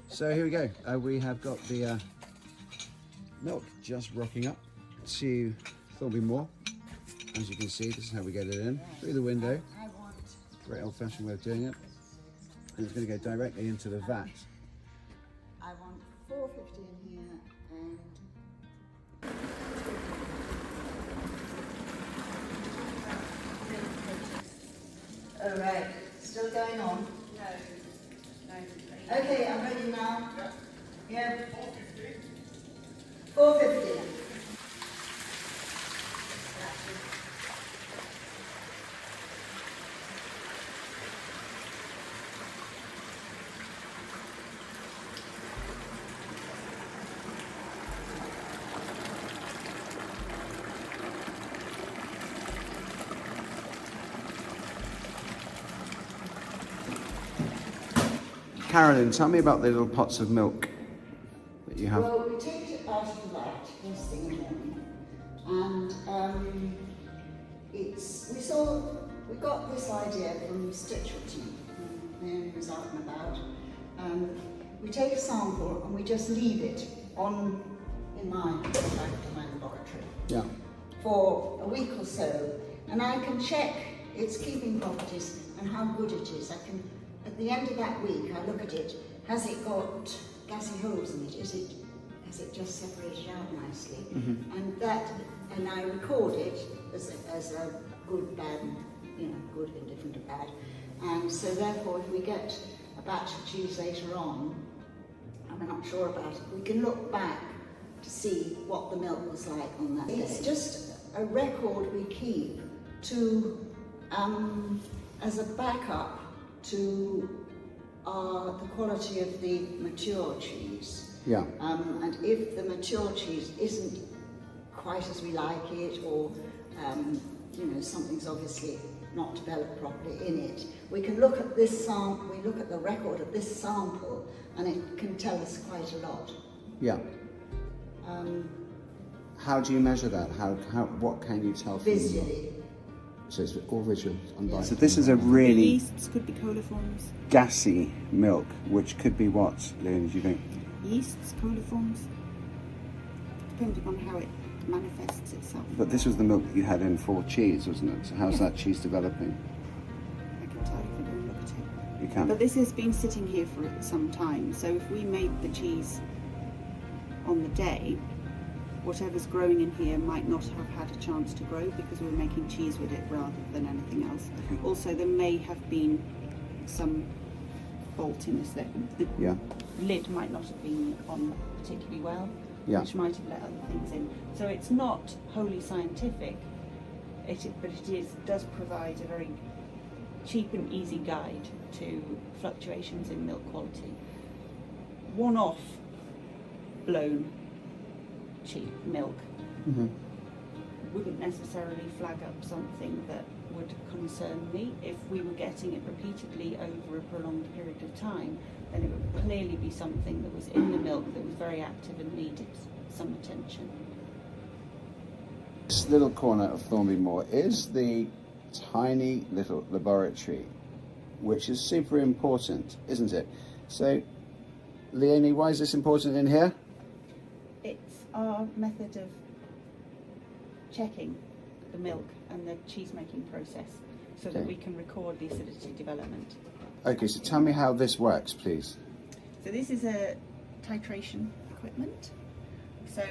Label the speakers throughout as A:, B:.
A: So here we go. We have got the milk just rocking up to Thornby Moor. As you can see, this is how we get it in, through the window. Great old-fashioned way of doing it. And it's going to go directly into the vat.
B: I want 450 in here and... All right, still going on? No. Okay, I'm ready now. Yeah. 450. 450.
A: Carolyn, tell me about the little pots of milk that you have.
B: Well, we take it out of the vat first thing in the morning, and we got this idea from Stitchleton, when was out and about. We take a sample and we just leave it in my laboratory for a week or so, and I can check its keeping properties and how good it is. At the end of that week, I look at it. Has it got gassy holes in it? Has it just separated out nicely? And I record it as a good, bad, good, indifferent, and bad. And so therefore, if we get a batch of cheese later on, and we're not sure about it, we can look back to see what the milk was like on that day. It's just a record we keep to as a backup to the quality of the mature cheese.
A: Yeah.
B: And if the mature cheese isn't quite as we like it, or something's obviously not developed properly in it, we can look at this sample. We look at the record of this sample, and it can tell us quite a lot.
A: Yeah. How do you measure that? What can you tell?
B: Visually.
A: So it's all visual. So this is a really
C: yeasts could be coliforms.
A: Gassy milk, which could be what, Leonie, do you think?
C: Yeasts, coliforms, depending on how it manifests itself.
A: But this was the milk that you had in for cheese, wasn't it? So how's that cheese developing?
C: I can tell if I don't look at it.
A: You can.
C: But this has been sitting here for some time, so if we made the cheese on the day, whatever's growing in here might not have had a chance to grow because we're making cheese with it rather than anything else.
A: Okay.
C: Also, there may have been some fault in this. The lid might not have been on particularly well, which might have let other things in. So it's not wholly scientific, but it does provide a very cheap and easy guide to fluctuations in milk quality. One-off blown cheap milk wouldn't necessarily flag up something that would concern me. If we were getting it repeatedly over a prolonged period of time, then it would clearly be something that was in the milk that was very active and needed some attention.
A: This little corner of Thornby Moor is the tiny little laboratory, which is super important, isn't it? So, Leonie, why is this important in here?
C: It's our method of checking the milk and the cheese making process so that we can record the acidity development.
A: Okay, so tell me how this works, please.
C: So this is a titration equipment. So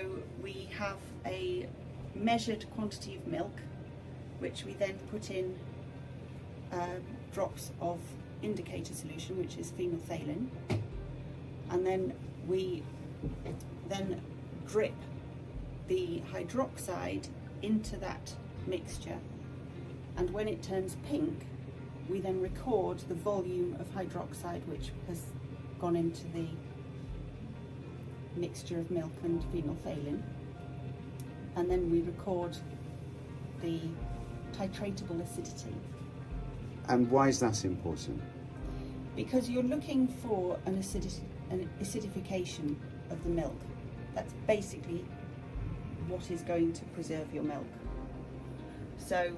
C: we have a measured quantity of milk, which we then put in drops of indicator solution, which is phenolphthalein, and then we drip the hydroxide into that mixture, and when it turns pink, we then record the volume of hydroxide which has gone into the mixture of milk and phenolphthalein, and then we record the titratable acidity.
A: And why is that important?
C: Because you're looking for an acidification of the milk. That's basically what is going to preserve your milk. So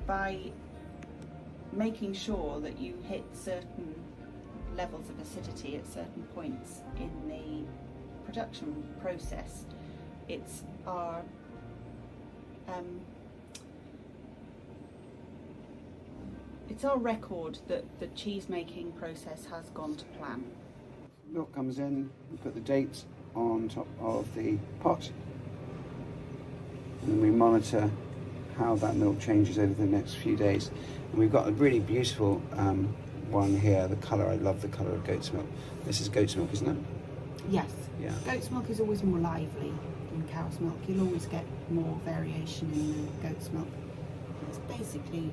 C: by making sure that you hit certain levels of acidity at certain points in the production process. It's our record that the cheese making process has gone to plan.
A: Milk comes in, we put the date on top of the pot, and then we monitor how that milk changes over the next few days. And we've got a really beautiful one here. The colour, I love the colour of goat's milk. This is goat's milk, isn't it?
C: Yes.
A: Yeah.
C: Goat's milk is always more lively than cow's milk. You'll always get more variation in the goat's milk. It's basically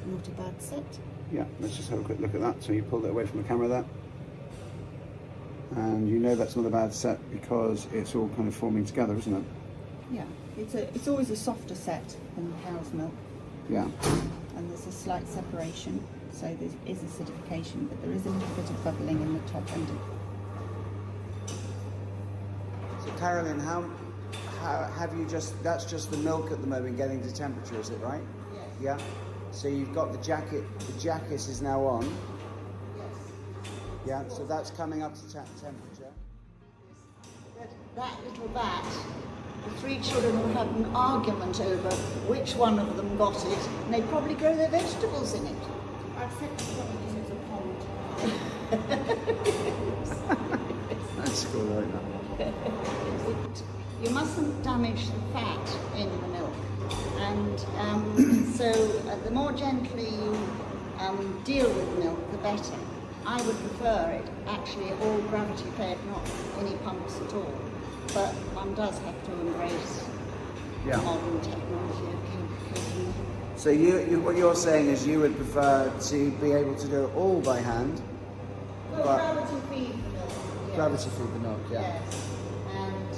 C: not a bad set.
A: Yeah, let's just have a quick look at that. So you pulled it away from the camera there. And you know that's not a bad set because it's all kind of forming together, isn't it?
C: Yeah, it's always a softer set than cow's milk.
A: Yeah.
C: And there's a slight separation, so there is acidification, but there is a little bit of bubbling in the top end.
A: So Carolyn, how have you that's just the milk at the moment getting to temperature, is it right?
B: Yes.
A: Yeah. So you've got the jacket is now on.
B: Yes.
A: Yeah, so that's coming up to temperature.
B: That little vat, the three children will have an argument over which one of them got it, and they'd probably grow their vegetables in it.
C: I've said to probably use it as a pond.
A: That's cool, right now.
B: You mustn't damage the fat in the milk, and so the more gently you deal with milk, the better. I would prefer it actually all gravity fed, not any pumps at all. But one does have to embrace modern technology of cooking.
A: So you what you're saying is you would prefer to be able to do it all by hand.
B: Well,
A: but
B: gravity feed the milk. Yes.
A: Gravity feed the milk, yeah.
B: Yes. And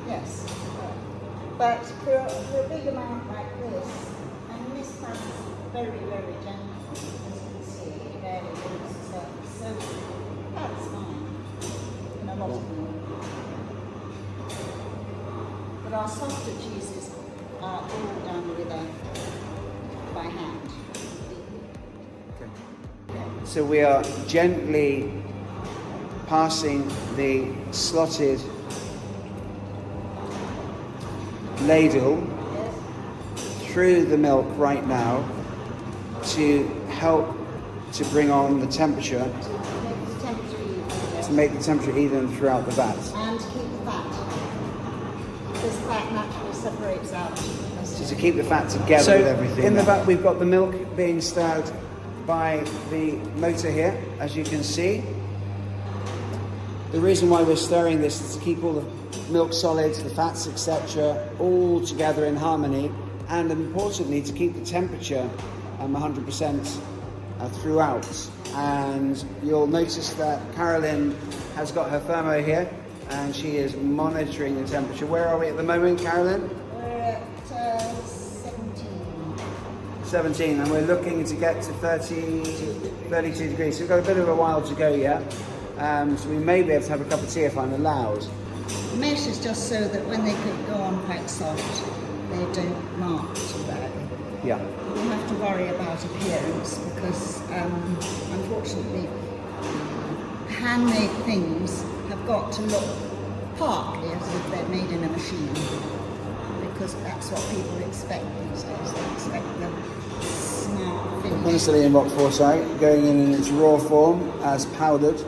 B: yes. But for a big amount like this, and this fat is very, very gentle, as you can see, it barely leaves the surface. So that's fine in a lot of milk. But our softer cheeses are all done by hand.
A: Okay. So we are gently passing the slotted ladle through the milk right now to help to bring on the temperature, to make the temperature even throughout the vat.
B: And to keep the fat. This fat naturally separates out.
A: So to keep the fat together with everything. In the vat we've got the milk being stirred by the motor here, as you can see. The reason why we're stirring this is to keep all the milk solids, the fats, etc., all together in harmony, and importantly to keep the temperature 100% throughout. And you'll notice that Carolyn has got her thermo here, and she is monitoring the temperature. Where are we at the moment, Carolyn?
B: We're at 17.
A: 17, and we're looking to get to 32 degrees. So we've got a bit of a while to go yet. So we may be able to have a cup of tea if I'm allowed.
B: The mesh is just so that when they could go on quite soft, they don't mark too badly.
A: Yeah.
B: You don't have to worry about appearance because, unfortunately, handmade things have got to look partly as if they're made in a machine, because that's what people expect these days. They expect the smart finish.
A: Penicillin rock forsyth going in its raw form as powdered.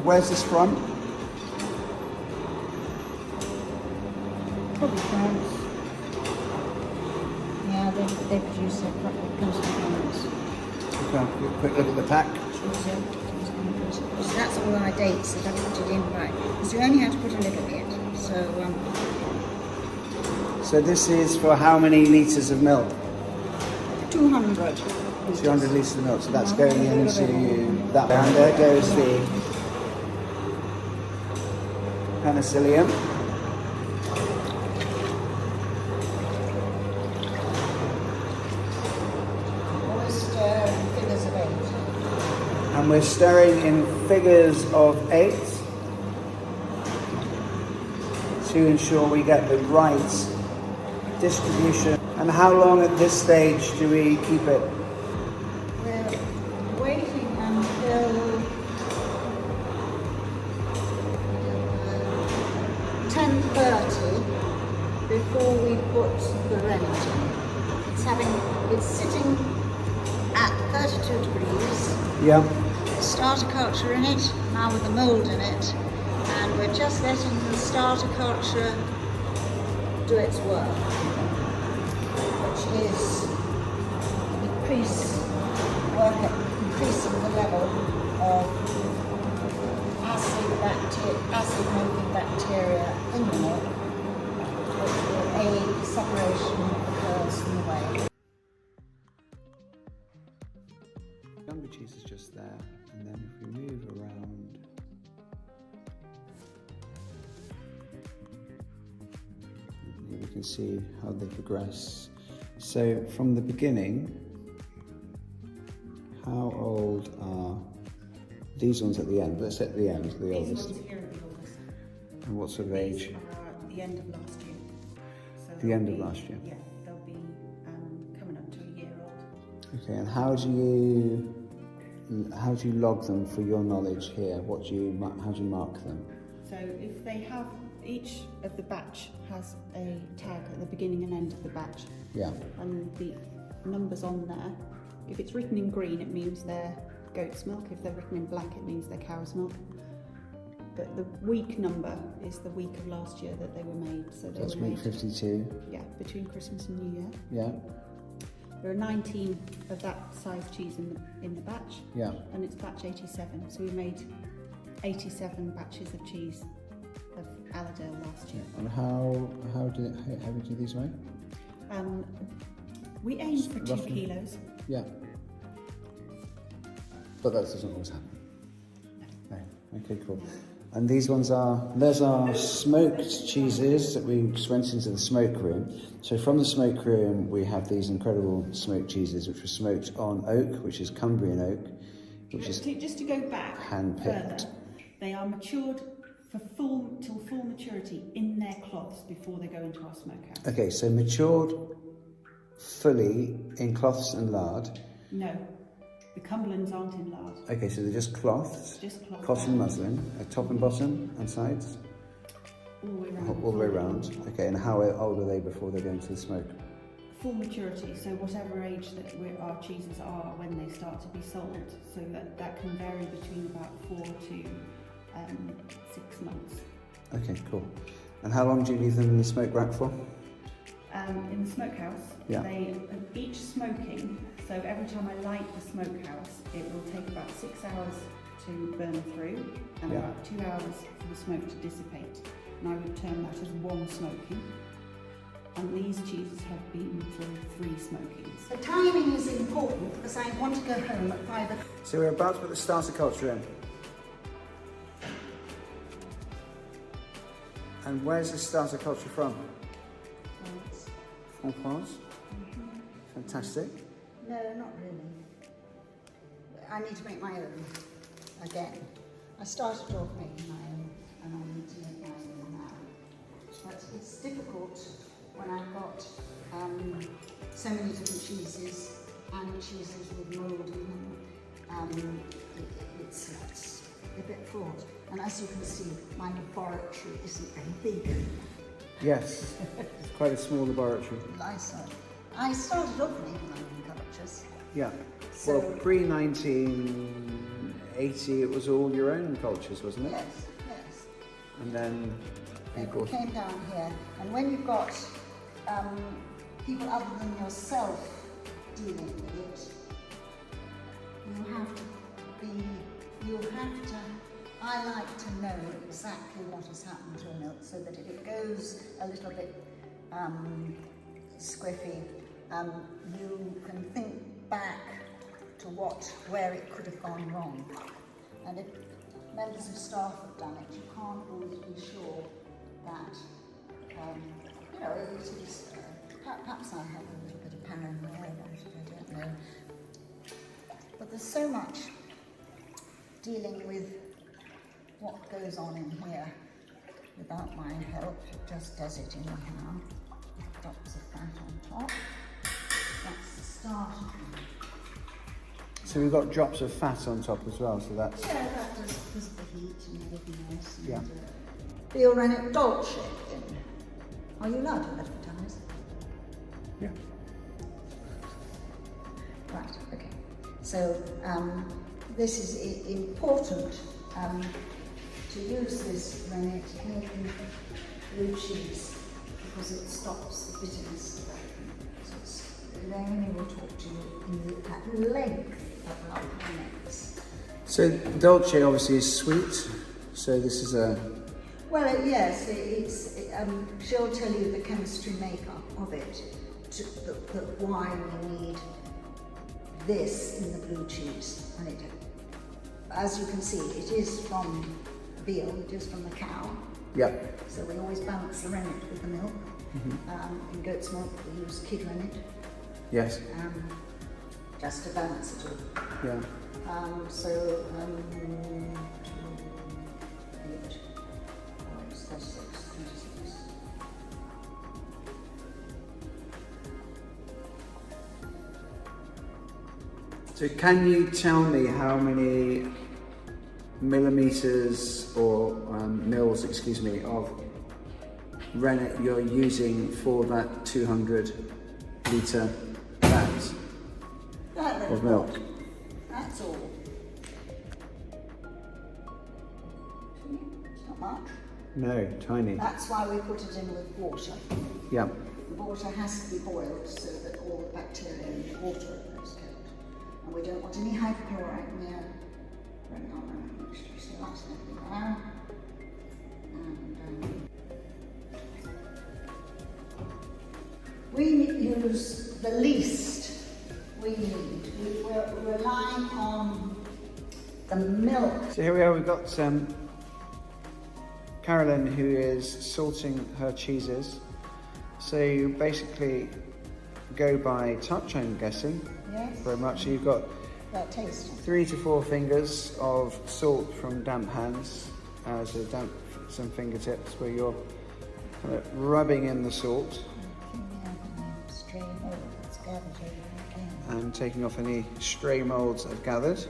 A: Where's this from?
B: Probably France. Yeah, they produce it properly close to France.
A: Okay, quick look at the pack.
B: So that's all our dates that I put it in right. Because we only had to put a little bit.
A: So this is for how many litres of milk?
B: 200.
A: 200 litres of milk. So that's going into that. And there goes the penicillium.
B: Figures of 8.
A: And we're stirring in figures of 8 to ensure we get the right distribution. And how long at this stage do we keep it?
B: We're waiting until before we put the rennet in. It's sitting at 32 degrees.
A: Yeah.
B: Starter culture in it, now with the mould in it, and we're just letting the starter culture do its work, which is increasing the level of acid-making bacteria in the milk, which will aid the separation of the curds from the whey.
A: Cumbria cheese is just there, and then if we move around, we can see how they progress. So from the beginning, how old are these ones at the end? Let's at the end, the oldest.
C: These ones here are the oldest.
A: And what sort of age?
C: These are the end of last year. So
A: The end
C: they'll
A: of
C: be-
A: last year.
C: Yeah, they'll be coming up to a year old.
A: Okay, and how do you log them for your knowledge here? How do you mark them?
C: So if they have, each of the batch has a tag at the beginning and end of the batch,
A: Yeah.
C: and the numbers on there, if it's written in green it means they're goat's milk, if they're written in black it means they're cow's milk. But the week number is the week of last year that they were made. So they
A: That's
C: were
A: week
C: made
A: 52.
C: Yeah, between Christmas and New Year.
A: Yeah.
C: There are 19 of that size cheese in the batch,
A: Yeah.
C: and it's batch 87. So we made 87 batches of cheese of Allerdale last year.
A: And how do these weigh?
C: We aim for 2
A: Roughly?
C: kilos.
A: Yeah. But that doesn't always happen. No. Okay, cool. And those are smoked cheeses that we just went into the smoke room. So from the smoke room, we have these incredible smoked cheeses, which were smoked on oak, which is Cumbrian oak, which is
C: Just to go back
A: hand-picked.
C: further, they are matured till full maturity in their cloths before they go into our smokehouse.
A: Okay, so matured fully in cloths and lard.
C: No, the Cumberlands aren't in lard.
A: Okay, so they're just cloths,
C: Just cloth.
A: cotton muslin, top and bottom and sides,
C: All the way around.
A: all the way around. Okay, and how old are they before they go into the smoke?
C: Full maturity, so whatever age that our cheeses are when they start to be sold, so that can vary between about 4 to 6 months.
A: Okay, cool. And how long do you leave them in the smoke rack for?
C: In the smokehouse,
A: Yeah.
C: they each smoking, so every time I light the smokehouse, it will take about 6 hours to burn through and
A: Yeah.
C: about 2 hours for the smoke to dissipate. And I would term that as one smoking. And these cheeses have been through 3 smokings.
B: The timing is important because I want to go home at 5 o'clock.
A: So we're about to put the starter culture in. And where's the starter culture from? From France? Fantastic.
B: No, not really. I need to make my own again. I started off making my own and I need to make my own now. But it's difficult when I've got so many different cheeses and cheeses with mould in them. It's a bit fraught. And as you can see, my laboratory isn't very big.
A: Yes, it's quite a small laboratory.
B: I started off making my own cultures.
A: Yeah.
B: So-
A: Well, pre-1980, it was all your own cultures, wasn't it?
B: Yes, yes.
A: And then you
B: It
A: bought...
B: came down here, and when you've got people other than yourself dealing with it, I like to know exactly what has happened to a milk so that if it goes a little bit squiffy, you can think back to where it could have gone wrong. And if members of staff have done it, you can't always be sure that, it is, perhaps I have a little bit of paranoia about it, I don't know. But there's so much dealing with what goes on in here without my help. It just does it anyhow. Drops of fat on top. That's the start.
A: So we've got drops of fat on top as well, so that's...
B: Yeah, that does because of the heat and everything else. And,
A: Yeah.
B: Io rene dolce in. I Are you allowed to advertise?
A: Yeah.
B: Right, okay. So this is important to use this rennet in blue cheese because it stops the bitterness. So Leonie will talk to you at length about rennets.
A: So dolce obviously is sweet. So this is a...
B: Well, yes, she'll tell you the chemistry makeup of it, why we need this in the blue cheese. And it, as you can see, it is from veal, it is from the cow.
A: Yeah.
B: So we always balance the rennet with the milk. In goat's milk, we use kid rennet.
A: Yes.
B: Just to balance it all.
A: Yeah. So can you tell me how many millimeters or mils, excuse me, of rennet you're using for that 200 litre vat of milk?
B: That's all. It's not much.
A: No, tiny.
B: That's why we put it in with water.
A: Yeah.
B: The water has to be boiled so that all the bacteria in the water is killed. And we don't want any hypochlorite near rennet mixture. So that's everything there. And we use the least we need. We're relying on the milk.
A: So here we are, we've got Carolyn who is salting her cheeses. So you basically go by touch, I'm guessing.
B: Yes.
A: Very much. So you've got
B: That taste.
A: 3 to 4 fingers of salt from damp hands, so some fingertips where you're kind of rubbing in the salt and taking off any stray molds I've gathered.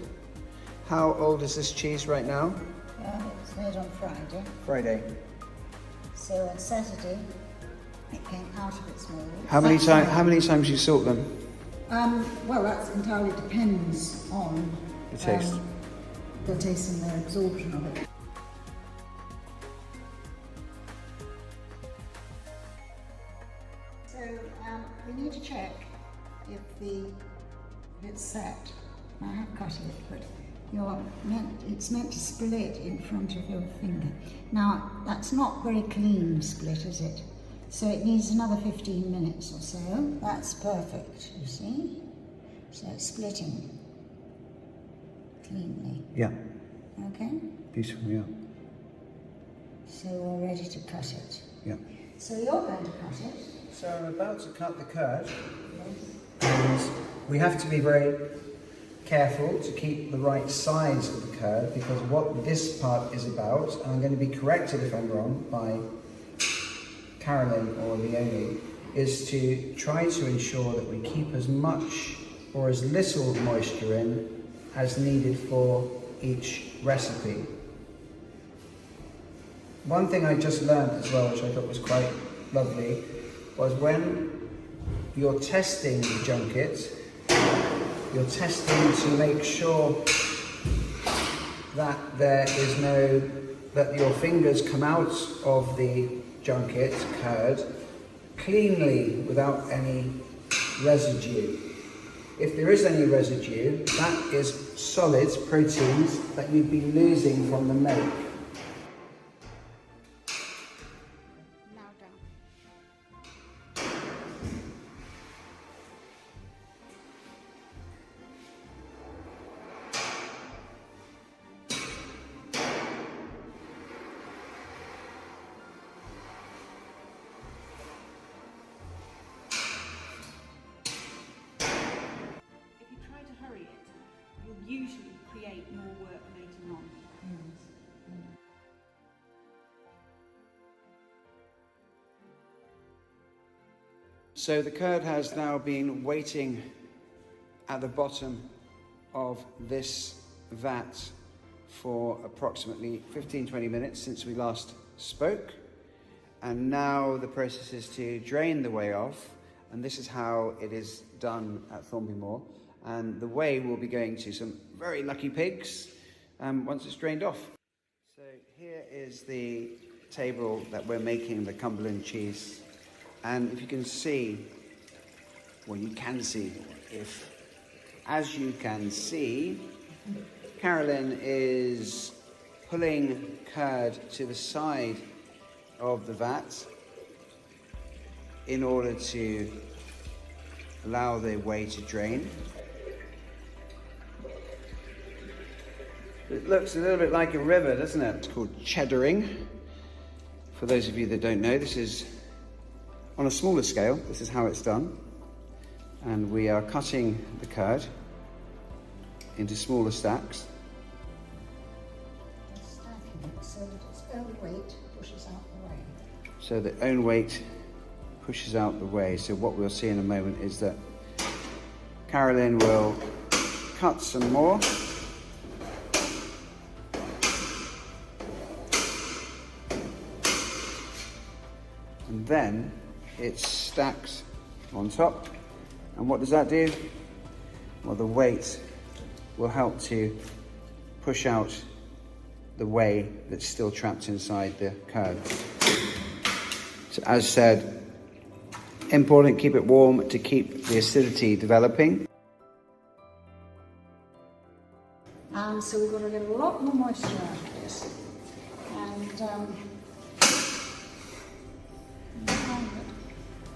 A: How old is this cheese right now?
B: It's made on Friday.
A: Friday.
B: So on Saturday, it came out of its mould.
A: How many times you salt them?
B: Well, that entirely depends on
A: The taste.
B: The taste and the absorption of it. So we need to check if it's set. I have cut it, but it's meant to split in front of your finger. Now, that's not very clean split, is it? So it needs another 15 minutes or so. That's perfect, you see? So it's splitting cleanly.
A: Yeah.
B: Okay?
A: Beautiful, yeah.
B: So we're ready to cut it.
A: Yeah.
B: So you're going to cut it.
A: So I'm about to cut the curd. And we have to be very careful to keep the right size of the curd, because what this part is about, and I'm going to be corrected if I'm wrong by Carolyn or Leonie, is to try to ensure that we keep as much or as little moisture in as needed for each recipe. One thing I just learned as well, which I thought was quite lovely, was when you're testing the junket, you're testing to make sure that that your fingers come out of the junket curd cleanly without any residue. If there is any residue, that is solids, proteins that you'd be losing from the milk.
B: Now down.
C: If you try to hurry it, you'll usually create more work later on.
A: So the curd has now been waiting at the bottom of this vat for approximately 15-20 minutes since we last spoke. And now the process is to drain the whey off, and this is how it is done at Thornby Moor. And the whey will be going to some very lucky pigs once it's drained off. So here is the table that we're making the Cumberland cheese. And if you can see, well, you can see, as you can see, Carolyn is pulling curd to the side of the vat in order to allow the whey to drain. It looks a little bit like a river, doesn't it? It's called cheddaring. For those of you that don't know, this is on a smaller scale. This is how it's done. And we are cutting the curd into smaller stacks.
B: Stacking it so that its own weight pushes out the whey.
A: So the own weight pushes out the whey. So what we'll see in a moment is that Carolyn will cut some more. And then it stacks on top. And what does that do? Well, the weight will help to push out the whey that's still trapped inside the curd. So as said, important, keep it warm to keep the acidity developing.
B: And so we've got to get a lot more moisture out of this. And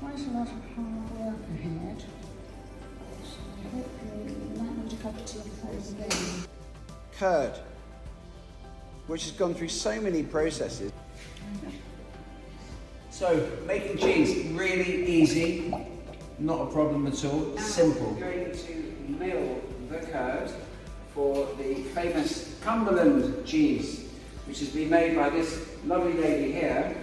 B: quite a lot of hard work ahead. So hopefully we might need a cup of tea before we begin.
A: Curd, which has gone through so many processes. So, making cheese, really easy, not a problem at all, simple. We're going to mill the curd for the famous Cumberland cheese, which has been made by this lovely lady here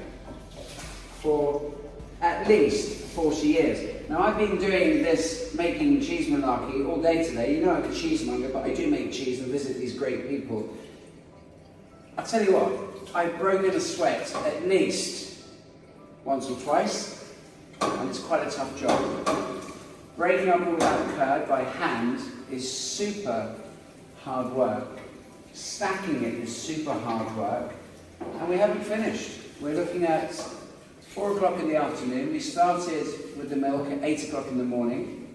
A: for at least 40 years. Now, I've been doing this making cheese malarkey all day today. You know I'm a cheesemonger, but I do make cheese and visit these great people. I tell you what, I've broken a sweat at least once or twice, and it's quite a tough job. Breaking up all that curd by hand is super hard work. Stacking it is super hard work, and we haven't finished. We're looking at 4 o'clock in the afternoon. We started with the milk at 8 o'clock in the morning.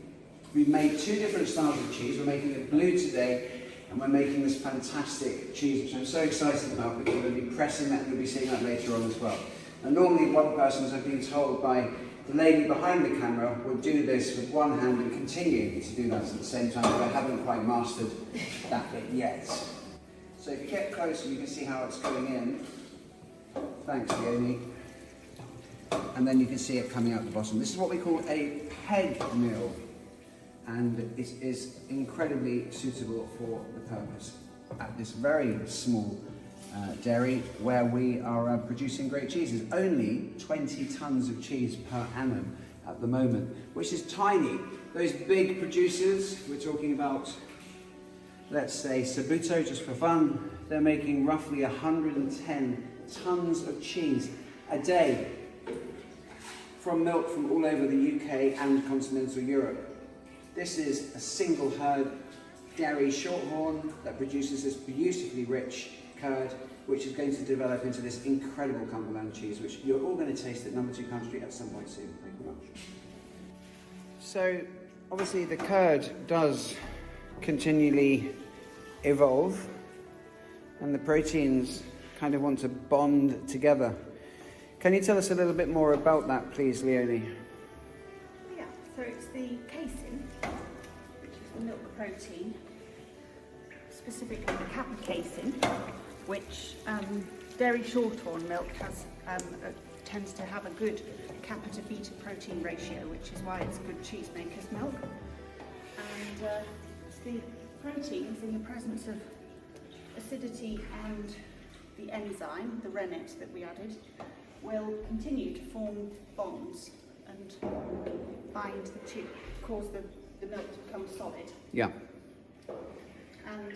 A: We've made 2 different styles of cheese. We're making it blue today, and we're making this fantastic cheese, which I'm so excited about, because we're going to be pressing that, and you'll be seeing that later on as well. And normally one person, as I've been told by the lady behind the camera, would do this with one hand and continue to do that at the same time, but I haven't quite mastered that bit yet. So if you get closer, you can see how it's going in. Thanks, Leonie. And then you can see it coming out the bottom. This is what we call a peg mill, and it is incredibly suitable for the purpose at this very small dairy where we are producing great cheeses. Only 20 tons of cheese per annum at the moment, which is tiny. Those big producers, we're talking about, let's say Sabuto, just for fun, they're making roughly 110 tons of cheese a day from milk from all over the UK and continental Europe. This is a single herd dairy shorthorn that produces this beautifully rich curd, which is going to develop into this incredible Cumberland cheese, which you're all going to taste at No2 Country at some point soon. Thank you very much. So, obviously the curd does continually evolve, and the proteins kind of want to bond together. Can you tell us a little bit more about that, please, Leonie?
C: Yeah, so it's the casein, which is the milk protein, specifically the kappa casein, which dairy shorthorn milk has tends to have a good kappa to beta protein ratio, which is why it's good cheesemaker's milk. And it's the proteins in the presence of acidity and the enzyme, the rennet that we added, will continue to form bonds and bind the tube, cause the milk to become solid.
A: Yeah.
C: And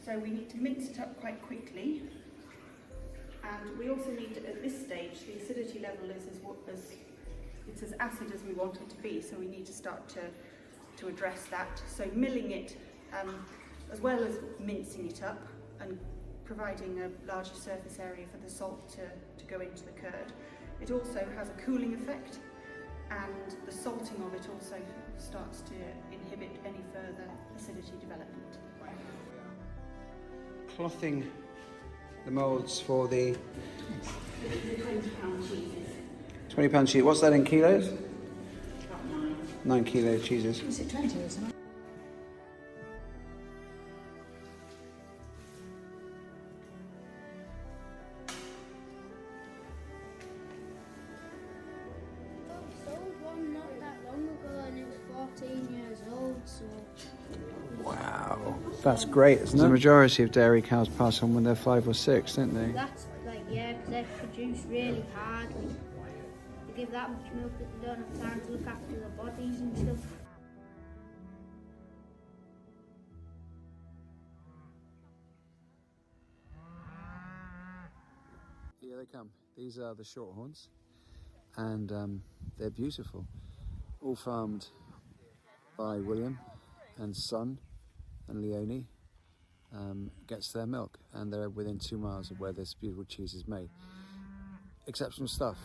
C: so we need to mix it up quite quickly And we also need, at this stage, the acidity level is it's as acid as we want it to be, so we need to start to address that. So milling it, as well as mincing it up and providing a larger surface area for the salt to go into the curd. It also has a cooling effect, and the salting of it also starts to inhibit any further acidity development.
A: Clothing the moulds for the
C: £20 cheeses.
A: £20 cheese. What's that in kilos?
C: About 9.
A: 9 kilo cheeses.
B: Is it 20 or something?
D: Sold one not that long ago and it was 14 years old, so
A: Wow, that's great, isn't it? The majority of dairy cows pass on when they're 5 or 6, don't they?
D: that's like, yeah, because they produce really hard. Like, they give that much milk that they don't have time to look after their bodies and stuff.
A: Here they come. These are the shorthorns, and they're beautiful. All farmed by William and son and Leonie. Gets their milk, and they're within 2 miles of where this beautiful cheese is made. Exceptional stuff.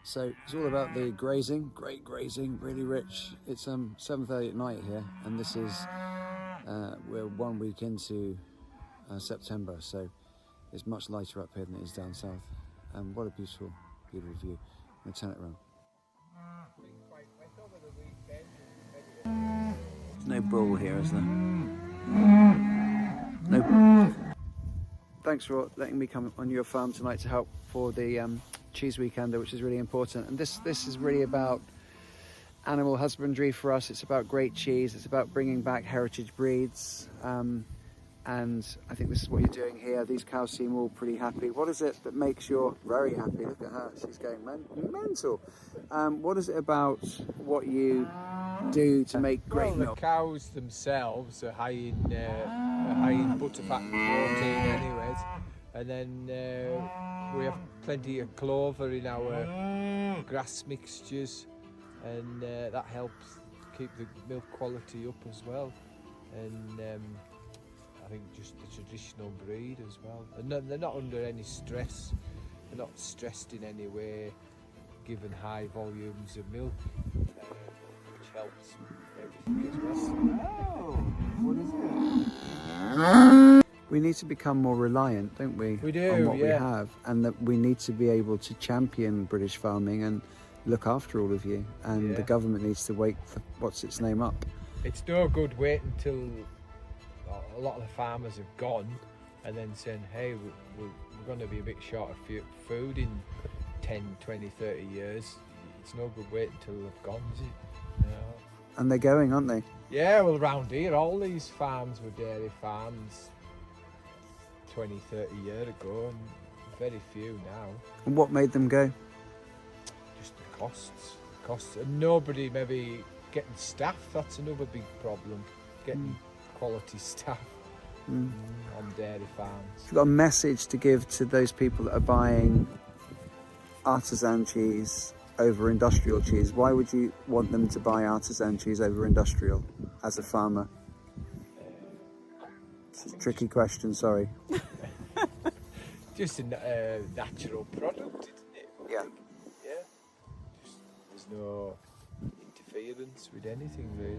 A: So it's all about the grazing, great grazing, really rich. It's 7:30 at night here, and this is we're 1 week into September, so it's much lighter up here than it is down south. And what a beautiful, beautiful view. I'm gonna turn it around. There's no bull here, is there? No. Thanks for letting me come on your farm tonight to help for the cheese weekender, which is really important. And this is really about animal husbandry for us. It's about great cheese. It's about bringing back heritage breeds. And I think this is what you're doing here. These cows seem all pretty happy. What is it that makes you very happy? Look at her, she's going mental. What is it about what you do to make great milk?
E: The cows themselves are high in butterfat and protein anyways. And then we have plenty of clover in our grass mixtures, and that helps keep the milk quality up as well. And I think just the traditional breed as well. And they're not under any stress. They're not stressed in any way, given high volumes of milk, which helps everything as well.
A: Oh, what is it? We need to become more reliant, don't we?
E: We do,
A: on what we
E: yeah.
A: have, and that we need to be able to champion British farming and look after all of you. And the government needs to wake what's its name up.
E: It's no good waiting until a lot of the farmers have gone and then saying, hey, we're going to be a bit short of food in 10, 20, 30 years. It's no good waiting until they've gone, is it? No.
A: And they're going, aren't they?
E: Yeah, well, around here, all these farms were dairy farms 20, 30 years ago, and very few now.
A: And what made them go?
E: Just the costs. And nobody maybe getting staff, that's another big problem. Getting quality staff on dairy farms.
A: You've got a message to give to those people that are buying artisan cheese over industrial cheese. Why would you want them to buy artisan cheese over industrial as a farmer? It's a tricky question, sorry.
E: Just a natural product, isn't it?
A: Yeah.
E: Yeah. There's no interference with anything really.